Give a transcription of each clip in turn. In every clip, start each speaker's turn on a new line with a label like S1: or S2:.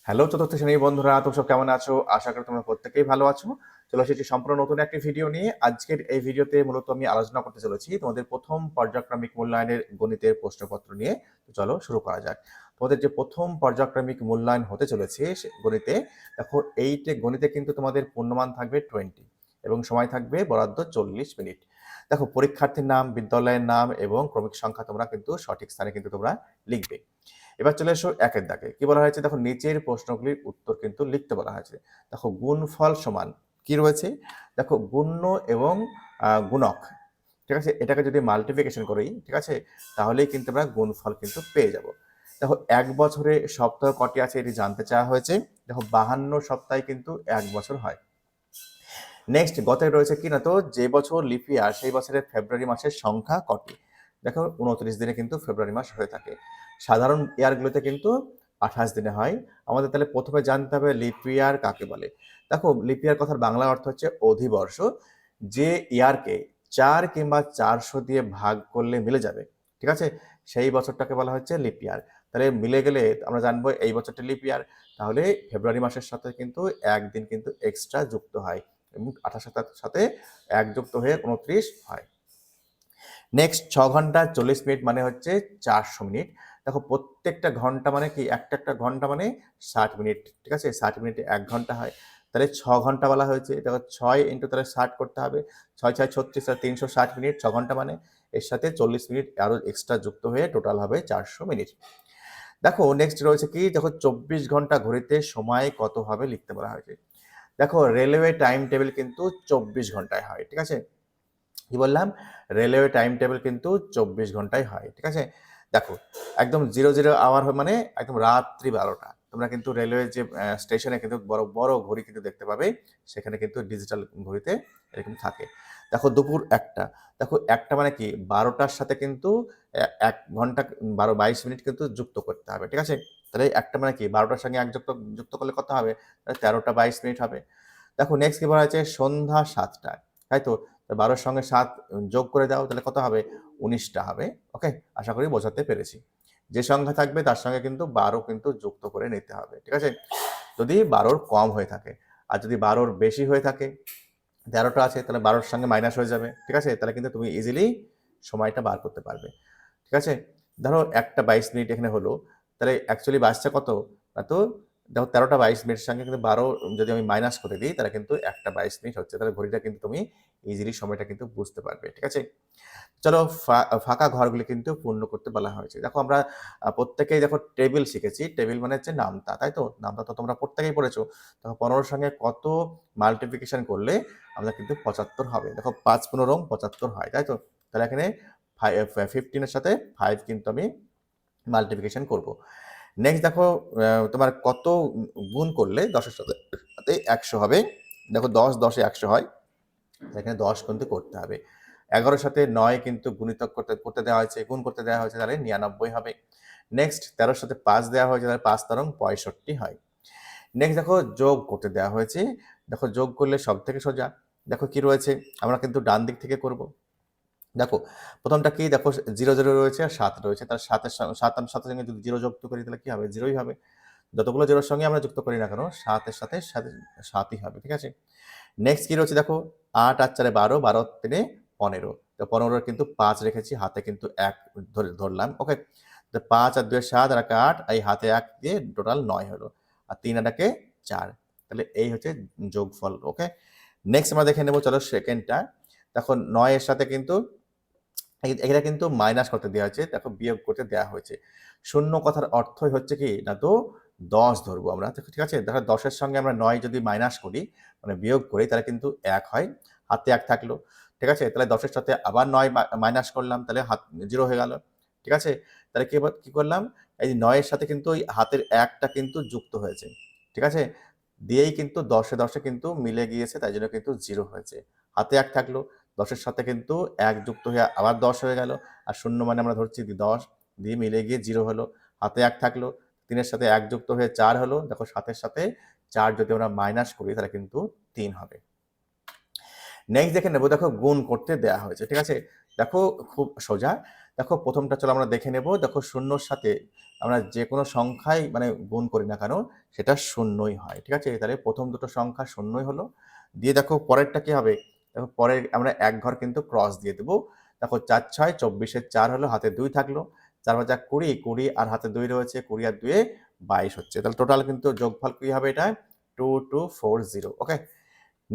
S1: Hello চতুর্থ শ্রেণীর বন্ধুরা, তোমরা সব কেমন আছো? আশা করি তোমরা প্রত্যেকেই ভালো আছো। চলে এসেছি সম্পূর্ণ নতুন একটি ভিডিও নিয়ে। আজকের এই ভিডিওতে মূলত আমি আলোচনা করতে চলেছি তোমাদের প্রথম পর্যায়ক্রমিক মূল্যায়নের গণিতের প্রশ্নপত্র নিয়ে। তো চলো শুরু করা যাক। তোমাদের যে প্রথম পর্যায়ক্রমিক মূল্যায়ন হতে চলেছে গণিতে, দেখো গণিতে কিন্তু তোমাদের পূর্ণমান থাকবে 20 এবং সময় থাকবে বরাদ্দ 40 মিনিট। দেখো, পরীক্ষার্থীর নাম, বিদ্যালয়ের নাম এবং ক্রমিক সংখ্যা তোমরা কিন্তু সঠিক স্থানে কিন্তু তোমরা লিখবে। এবার চলে এসো একের দাগে। কি বলা হয়েছে দেখো, নিচের প্রশ্নগুলির উত্তর কিন্তু লিখতে বলা হয়েছে। দেখো, গুণফল সমান কি রয়েছে, দেখো গুণ্য এবং গুণক, ঠিক আছে, এটাকে যদি মাল্টিপ্লিকেশন করি, ঠিক আছে, তাহলেই কিন্তু আমরা গুণফল কিন্তু পেয়ে যাব। দেখো, এক বছরে সপ্তাহ কটি আছে এটি জানতে চাওয়া হয়েছে। দেখো, 52 সপ্তাহে কিন্তু এক বছর হয়। নেক্সট গতে রয়েছে কি না, তো যে বছর লিপ ইয়ার সেই বছরের ফেব্রুয়ারি মাসের সংখ্যা কটি। দেখো, 29 দিনে কিন্তু ফেব্রুয়ারি মাস হয়ে থাকে। সাধারণ ইয়ারগুলোতে কিন্তু 28 দিনে হয়। আমাদের তাহলে প্রথমে জানতে হবে লিপ ইয়ার কাকে বলে। দেখো, লিপ ইয়ার কথার বাংলা অর্থ হচ্ছে অধিবর্ষ। যে ইয়ারকে 4 কিংবা 400 দিয়ে ভাগ করলে মিলে যাবে, ঠিক আছে, সেই বছরটাকে বলা হচ্ছে লিপ ইয়ার। তাহলে মিলে গেলে আমরা জানবো এই বছরটা লিপ ইয়ার। তাহলে ফেব্রুয়ারি মাসের সাথে কিন্তু একদিন কিন্তু এক্সট্রা যুক্ত হয় এবং 28 সাথে 1 যুক্ত হয়ে 29 হয়। নেক্সট 6 ঘন্টা 40 মিনিট মানে হচ্ছে 400 মিনিট। দেখো, প্রত্যেকটা ঘন্টা মানে কি, একটা একটা ঘন্টা মানে 60 মিনিট, ঠিক আছে, 60 মিনিটে 1 ঘন্টা হয়। তাহলে 6 ঘন্টা বলা হয়েছে। দেখো, 6 ইন্টু তাহলে 60 করতে হবে, 6 6 36 আর 360 মিনিট, 6 ঘন্টা মানে এর সাথে 40 মিনিট আরো এক্সট্রা যুক্ত হয়ে টোটাল হবে 400 মিনিট। দেখো, নেক্সট রয়েছে কি, দেখো 24 ঘন্টা ঘড়িতে সময় কত হবে লিখতে বলা হয়েছে। দেখো, রেলওয়ে টাইম টেবিল কিন্তু 24 ঘন্টায় হয়, ঠিক আছে। কি বললাম, রেলওয়ে টাইম টেবিল কিন্তু 24 ঘন্টায় হয়, ঠিক আছে। দেখো, একদম 00 আওয়ার মানে একদম রাত্রি 12টা। তোমরা কিন্তু রেলওয়ে যে স্টেশনে কিন্তু বড় বড় ঘড়ি কিন্তু দেখতে পাবে, সেখানে কিন্তু ডিজিটাল ঘড়িতে এরকম থাকে। দেখো, দুপুর 1টা। দেখো, 1টা মানে কি, 12টার সাথে কিন্তু 1 ঘন্টা 22 মিনিট কিন্তু যুক্ত করতে হবে, ঠিক আছে। তাহলে 1টা মানে কি, 12টার সঙ্গে 1 যুক্ত যুক্ত করলে কত হবে, 13টা 22 মিনিট হবে। দেখো, নেক্সট কি বলা হয়েছে, সন্ধ্যা 7টায়, তাই তো। 12-র সঙ্গে 7 যোগ করে দাও, তাহলে কত হবে, 19টা হবে। ওকে, আশা করি বোঝাতে পেরেছি। যে সংখ্যা থাকবে তার সঙ্গে কিন্তু 12 কিন্তু যুক্ত করে নিতে হবে, ঠিক আছে, যদি 12-র কম হয়ে থাকে। আর যদি 12-র বেশি হয়ে থাকে, 13টা আছে, তাহলে 12-র সঙ্গে মাইনাস হয়ে যাবে, ঠিক আছে, তাহলে কিন্তু তুমি ইজিলি সময়টা বার করতে পারবে, ঠিক আছে। ধরো 1টা 22 মিনিট এখানে হলো, তাহলে অ্যাকচুয়ালি বাসটা কত, তো দেখো 13টা 22 মিনিটের সঙ্গে কিন্তু 12 যদি আমি মাইনাস করে দিই, তাহলে কিন্তু 1টা 22 মিনিট হচ্ছে। তাহলে ঘড়িটা কিন্তু তুমি ইজিলি সময়টা কিন্তু বুঝতে পারবে, ঠিক আছে। চলো, ফাঁকা ঘরগুলি কিন্তু পূর্ণ করতে বলা হয়েছে। দেখো, আমরা প্রত্যেকেই দেখো টেবিল শিখেছি। টেবিল মানে হচ্ছে নামতা, তাই তো। নামতা তো তোমরা প্রত্যেকেই পড়েছো। দেখো, 15-র সঙ্গে কত মাল্টিপ্লিকেশন করলে আমরা কিন্তু 75 হবে। দেখো, 5 15 75 হয়, তাই তো। তাহলে এখানে 15-এর সাথে 5 কিন্তু আমি মাল্টিপ্লিকেশন করব। নেক্সট দেখো, তোমার কত গুণ করলে 10-এর সাথে 100 হবে। দেখো, 10 10-এ 100 হয়, এখানে 10 কিন্তু করতে হবে। 11-এর সাথে 9 কিন্তু গুণিতক করতে দেওয়া হয়েছে, গুণ করতে দেওয়া হয়েছে, তাহলে 99 হবে। নেক্সট 13-এর সাথে 5 দেওয়া হয়েছে, তাহলে 5 13 65 হয়। নেক্সট দেখো, যোগ করতে দেওয়া হয়েছে। দেখো, যোগ করলে সব থেকে সোজা। দেখো কি রয়েছে, আমরা কিন্তু ডান দিক থেকে করব। দেখো, প্রথমটা কি, দেখো 0 0 রয়েছে আর 7 রয়েছে, তার 7-এর সাথে সঙ্গে যদি 0 যুক্ত করি, তাহলে কি হবে, 0ই হবে। যতগুলো 0-এর সঙ্গে আমরা যুক্ত করি না কেন, 7-এর সাথে 7ই হবে, ঠিক আছে। নেক্সট কি রয়েছে, দেখো 8 আর 4 12, 12 3 15। তো 15-এর কিন্তু 5 রেখেছি, হাতে কিন্তু 1 ধরলাম, ওকে। তো 5 আর 2 7 আর 1 8, এই হাতে 1 দিয়ে টোটাল 9 হলো, আর 3 আর 1 4। তাহলে এই হচ্ছে যোগফল, ওকে। নেক্সট আমরা দেখে নেব, চলো সেকেন্ডটা। দেখো, 9 এর সাথে কিন্তু এটা কিন্তু মাইনাস করতে দেওয়া হয়েছে, দেখো বিয়োগ করতে দেওয়া হয়েছে। শূন্য কথার অর্থই হচ্ছে কি না, তো 10 ধরবো আমরা, ঠিক আছে। দেখো, 10-এর সঙ্গে আমরা 9 যদি মাইনাস করি, মানে বিয়োগ করি, তাহলে কিন্তু 1 হয়, হাতে 1 থাকলো, ঠিক আছে। তাহলে 10-এর সাথে আবার 9 মাইনাস করলাম, তাহলে 0 হয়ে গেল, ঠিক আছে। তাহলে কি করলাম, এই 9-এর সাথে কিন্তু ওই হাতের 1টা কিন্তু যুক্ত হয়েছে, ঠিক আছে, দিয়েই কিন্তু 10-এ 10-এ কিন্তু মিলে গিয়েছে, তাই জন্য কিন্তু 0 হয়েছে। হাতে 1 থাকলো, 10-এর সাথে কিন্তু 1 যুক্ত হয়ে আবার 10 হয়ে গেল, আর শূন্য মানে আমরা ধরছি 10 দিয়ে মিলে গিয়ে 0 হলো, হাতে 1 থাকলো, 3-এর সাথে 1 যুক্ত হয়ে 4 হলো। দেখো, 7-এর সাথে 4 যদি আমরা মাইনাস করি, তাহলে কিন্তু 3 হবে। নেক্সট দেখে নেব, দেখো গুণ করতে দেওয়া হয়েছে, ঠিক আছে। দেখো, খুব সোজা। দেখো, প্রথমটা চলো আমরা দেখে নেব। দেখো, শূন্যর সাথে আমরা যে কোনো সংখ্যাই মানে গুণ করি না কেন সেটা শূন্যই হয়, ঠিক আছে? তাহলে প্রথম দুটো সংখ্যা শূন্যই হলো। দিয়ে দেখো পরেরটা কি হবে, দেখো পরে আমরা এক ঘর কিন্তু ক্রস দিয়ে দেবো। দেখো 4 6 24 4 হলো, হাতে 2 থাকলো, 4 5 20 20 আর হাতে 2 রয়েছে, 20 আর 2 22 হচ্ছে। তাহলে টোটাল কিন্তু যোগফল কি হবে, এটা 2240। ওকে,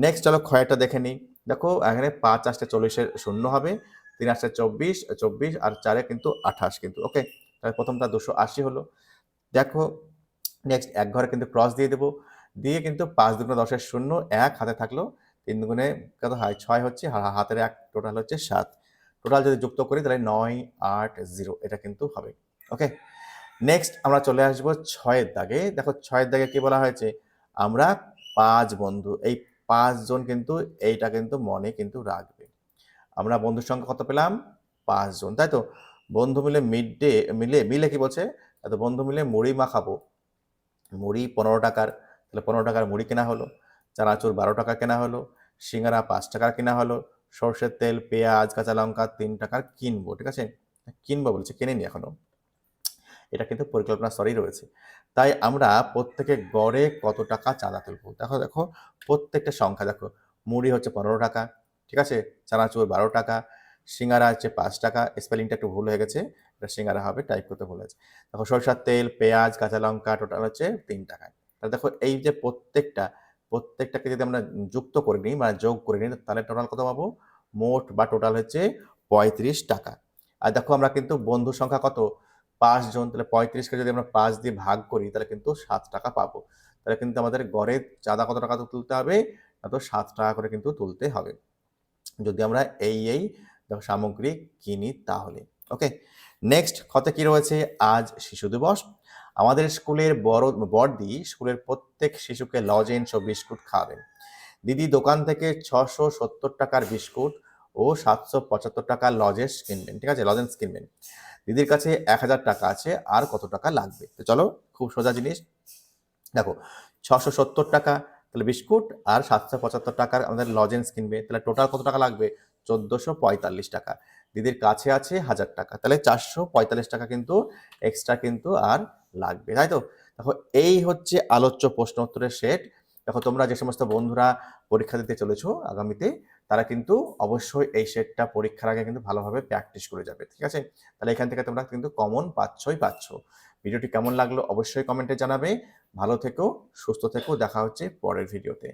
S1: নেক্সট চলো ক্ষয়টা দেখে নিই। দেখো এখানে 5 আসতে 40-এর শূন্য হবে, 3 আসতে 24 24 আর 4-এ কিন্তু 28 কিন্তু। ওকে, তাহলে প্রথমটা 280 হলো। দেখো নেক্সট এক ঘরে কিন্তু ক্রস দিয়ে দেবো, দিয়ে কিন্তু 5 দুগুণে 10-এর শূন্য, 1 হাতে থাকলো, 3 দুগুণে কত হয় 6 হচ্ছে, হাতের 1 টোটাল হচ্ছে 7। টোটাল যদি যুক্ত করি তাহলে 9 8 0 এটা কিন্তু হবে। ওকে, নেক্সট আমরা চলে আসবো 6-এর দাগে। দেখো 6-এর দাগে কি বলা হয়েছে, আমরা 5 বন্ধু, এই 5 জন কিন্তু এইটা কিন্তু মনে কিন্তু রাখবে। আমরা বন্ধুর সংখ্যা কত পেলাম, 5 জন, তাই তো? বন্ধু মিলে মিলে কি বলছে, এত বন্ধু মিলে মুড়ি মাখাবো। মুড়ি 15 টাকার, তাহলে 15 টাকার মুড়ি কেনা হলো। চানাচুর 12 টাকা কেনা হলো। সিঙ্গারা 5 টাকার কেনা হলো। সরষের তেল, পেঁয়াজ, কাঁচা লঙ্কা 3 টাকার কিনবো, ঠিক আছে? কিনবো বলেছে, কেনেনি এখনো। এটা কিন্তু পরিকল্পনা স্তরেই রয়েছে। তাই আমরা প্রত্যেকে গড়ে কত টাকা চাঁদা তুলবো। দেখো দেখো প্রত্যেকটা সংখ্যা দেখো, মুড়ি হচ্ছে 15 টাকা, ঠিক আছে? চানাচুর 12 টাকা, সিঙ্গারা হচ্ছে 5 টাকা, স্পেলিংটা একটু ভুল হয়ে গেছে, এটা সিঙ্গারা হবে, টাইপ করতে ভুল হয়েছে। দেখো সরষের তেল, পেঁয়াজ, কাঁচা লঙ্কা টোটাল হচ্ছে 3 টাকায়। তাহলে দেখো এই যে প্রত্যেকটাকে যদি আমরা যুক্ত করে নিই মানে যোগ করে নিই, তাহলে টোটাল কত পাবো, মোট বা টোটাল হচ্ছে 35 টাকা। আর দেখো আমরা কিন্তু বন্ধুর সংখ্যা কত, 5 জন, তাহলে 35-কে যদি আমরা 5 দিয়ে ভাগ করি তাহলে কিন্তু 7 টাকা পাবো। তাহলে কিন্তু আমাদের গড়ে চাঁদা কত টাকা তুলতে হবে, না তো 7 টাকা করে কিন্তু তুলতে হবে যদি আমরা এই সামগ্রী কিনি তাহলে। ওকে, নেক্সট কত কি রয়েছে, আজ শিশু দিবস। আমাদের স্কুলের বড়দি স্কুলের প্রত্যেক শিশুকে লজেন্স ও বিস্কুট খাওয়াবেন। দিদি দোকান থেকে 670 টাকার বিস্কুট ও 775 টাকার লজেন্স কিনবেন, ঠিক আছে? লজেন্স কিনবেন। দিদির কাছে 1000 টাকা আছে, আর কত টাকা লাগবে? তো চলো খুব সোজা জিনিস, দেখো 670 টাকা তাহলে বিস্কুট আর 775 টাকার আমাদের লজেন্স কিনবে, তাহলে টোটাল কত টাকা লাগবে, 1445 টাকা। দিদির কাছে আছে 1000 টাকা, তাহলে 445 টাকা কিন্তু এক্সট্রা কিন্তু আর লাগবে, তাই তো? দেখো এই হচ্ছে আলোচ্য প্রশ্ন উত্তরের সেট। দেখো তোমরা যে সমস্ত বন্ধুরা পরীক্ষা দিতে চলেছো আগামীতে, তারা কিন্তু অবশ্যই এই সেটটা পরীক্ষার আগে কিন্তু ভালোভাবে প্র্যাকটিস করে যাবে, ঠিক আছে? তাহলে এখান থেকে তোমরা কিন্তু কমন পাচ্ছ। ভিডিওটি কেমন লাগলো অবশ্যই কমেন্টে জানাবে। ভালো থেকো, সুস্থ থেকো, দেখা হচ্ছে পরের ভিডিওতে।